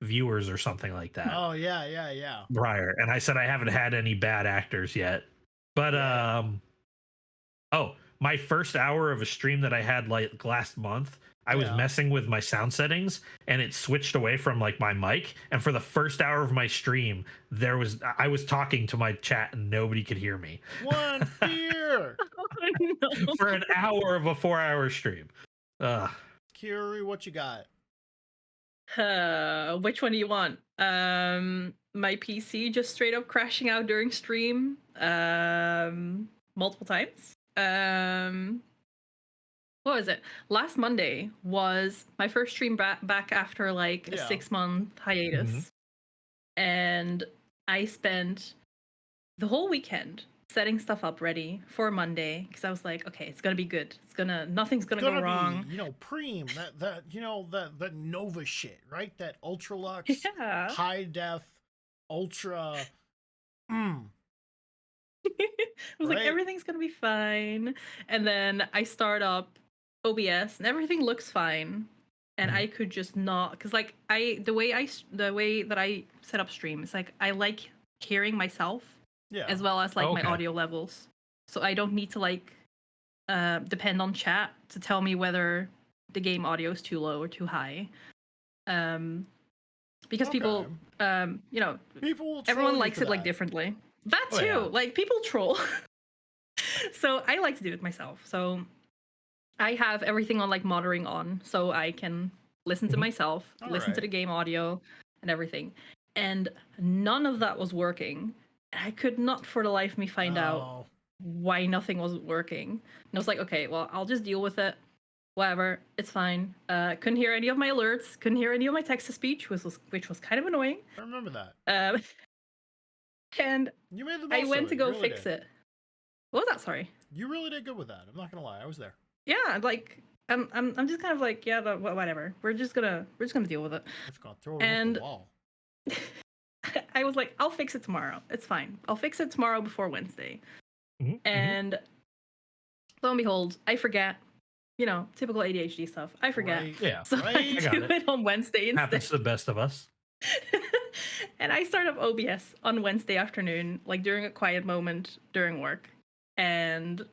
viewers or something like that. Oh yeah. Prior. And I said I haven't had any bad actors yet. But my first hour of a stream that I had like last month, I was messing with my sound settings and it switched away from like my mic. And for the first hour of my stream, I was talking to my chat and nobody could hear me. One fear. No. For an hour of a 4-hour stream. Kiri, what you got? Which one do you want? My PC just straight up crashing out during stream multiple times. What was it? Last Monday was my first stream back after like a 6-month hiatus. And I spent the whole weekend setting stuff up ready for Monday because I was like, okay, it's gonna be good. Nothing's gonna go wrong. Preem, that Nova shit, right? That Ultralux, high def, ultra. I was like, everything's gonna be fine. And then I start up OBS and everything looks fine. And I could just not, because like the way that I set up stream, it's like I like hearing myself. As well as like my audio levels, so I don't need to like depend on chat to tell me whether the game audio is too low or too high. Because people everyone likes it like differently. That too, like people troll. So I like to do it myself. So I have everything on like monitoring on, so I can listen to myself, listen to the game audio and everything. And none of that was working. I could not for the life of me find out why nothing was working. And I was like, okay, well, I'll just deal with it. Whatever, it's fine. Couldn't hear any of my alerts, couldn't hear any of my text-to-speech, which was kind of annoying. I remember that. And you made the most I went of to go fix it. What was that? Sorry. You really did good with that. I'm not gonna lie, I was there. Yeah, like I'm just kind of like, yeah, whatever. We're just gonna deal with it. I'm just gonna throw it against the wall. I was like, I'll fix it tomorrow. It's fine. I'll fix it tomorrow before Wednesday. And lo and behold, I forget. Typical ADHD stuff. I forget. Right. Yeah. So I do it on Wednesday instead. Happens to the best of us. And I start up OBS on Wednesday afternoon, like during a quiet moment during work. And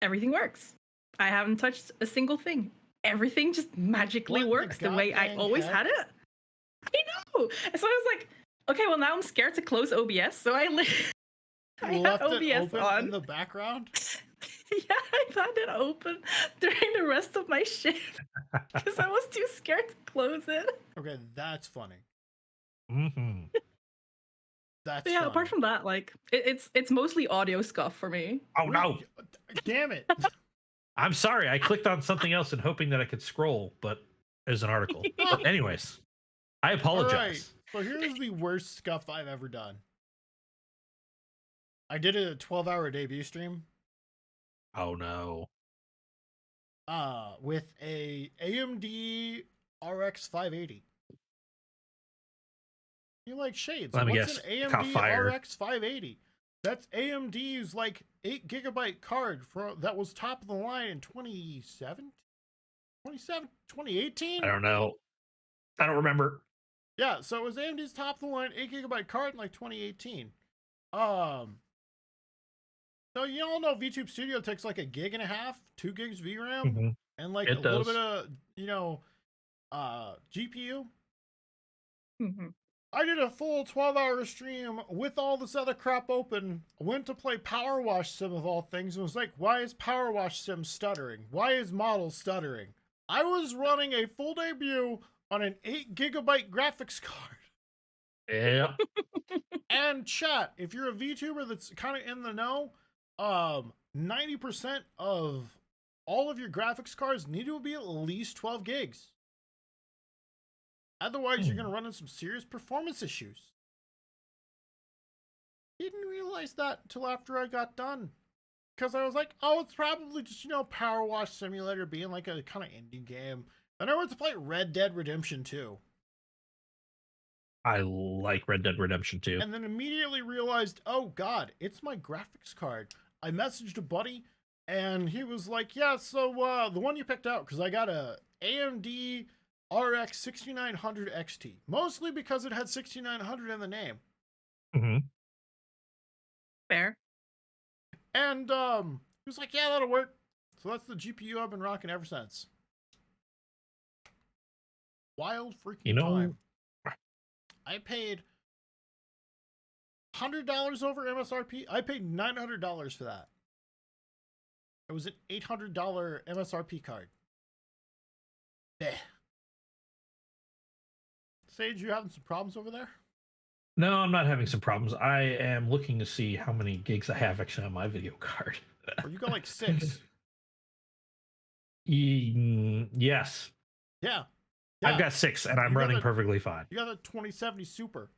everything works. I haven't touched a single thing. Everything just magically works the way I always had it. I know. So I was like, okay, well now I'm scared to close OBS, so I left OBS it open on in the background. Yeah, I had it open during the rest of my shift because I was too scared to close it. Okay, that's funny. That's funny. Apart from that, like it's mostly audio scuff for me. Oh no! Damn it! I'm sorry. I clicked on something else and hoping that I could scroll, but there's an article. But anyways, I apologize. All right. So here's the worst scuff I've ever done. I did a 12-hour debut stream. Oh no. With a AMD RX 580. You like shades. Let me What's guess. an Caught AMD fire. RX 580? That's AMD's like 8 gigabyte card that was top of the line in 2018? I don't know. I don't remember. Yeah, so it was AMD's top of the line 8 gigabyte card in like 2018. So you all know VTube Studio takes like 1.5 gigs, 2 gigs VRAM, Mm-hmm. and like little bit of GPU. Mm-hmm. I did a full 12-hour stream with all this other crap open. I went to play Power Wash Sim of all things and was like, why is Power Wash Sim stuttering? Why is model stuttering? I was running a full debut on an 8 gigabyte graphics card. Yeah. And chat, if you're a VTuber that's kind of in the know, 90% of all of your graphics cards need to be at least 12 gigs. Otherwise, you're going to run into some serious performance issues. Didn't realize that until after I got done. Because I was like, oh, it's probably just, Power Wash Simulator being like a kind of indie game. Then I went to play Red Dead Redemption 2. I like Red Dead Redemption 2. And then immediately realized, oh God, it's my graphics card. I messaged a buddy and he was like, yeah, so the one you picked out, because I got a AMD RX 6900 XT, mostly because it had 6900 in the name. Mm-hmm. Fair. And he was like, yeah, that'll work. So that's the GPU I've been rocking ever since. Wild freaking time. I paid $100 over MSRP. I paid $900 for that. It was an $800 MSRP card. Blech. Sage, you having some problems over there? No, I'm not having some problems. I am looking to see how many gigs I have actually on my video card. Or you got like 6? Yes. Yeah. I've got 6, and I'm running perfectly fine. You got a 2070 Super.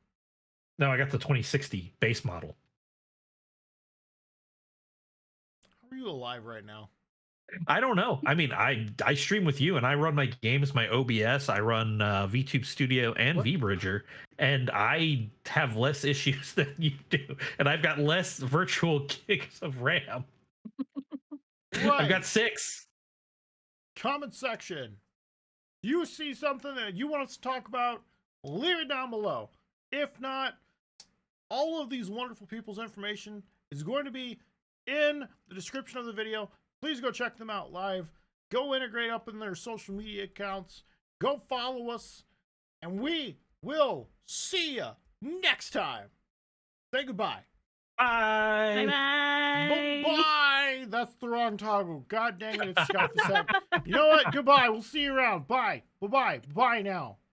No, I got the 2060 base model. How are you alive right now? I don't know. I mean, I stream with you, and I run my games, my OBS. I run VTube Studio and VBridger, and I have less issues than you do, and I've got less virtual gigs of RAM. Right. I've got 6. Comment section. You see something that you want us to talk about, leave it down below. If not, all of these wonderful people's information is going to be in the description of the video. Please go check them out live. Go integrate up in their social media accounts. Go follow us. And we will see you next time. Say goodbye. Bye. Bye-bye. Bye-bye. That's the wrong toggle. God dang it, it's Scuff. You know what? Goodbye. We'll see you around. Bye. Bye-bye. Bye now.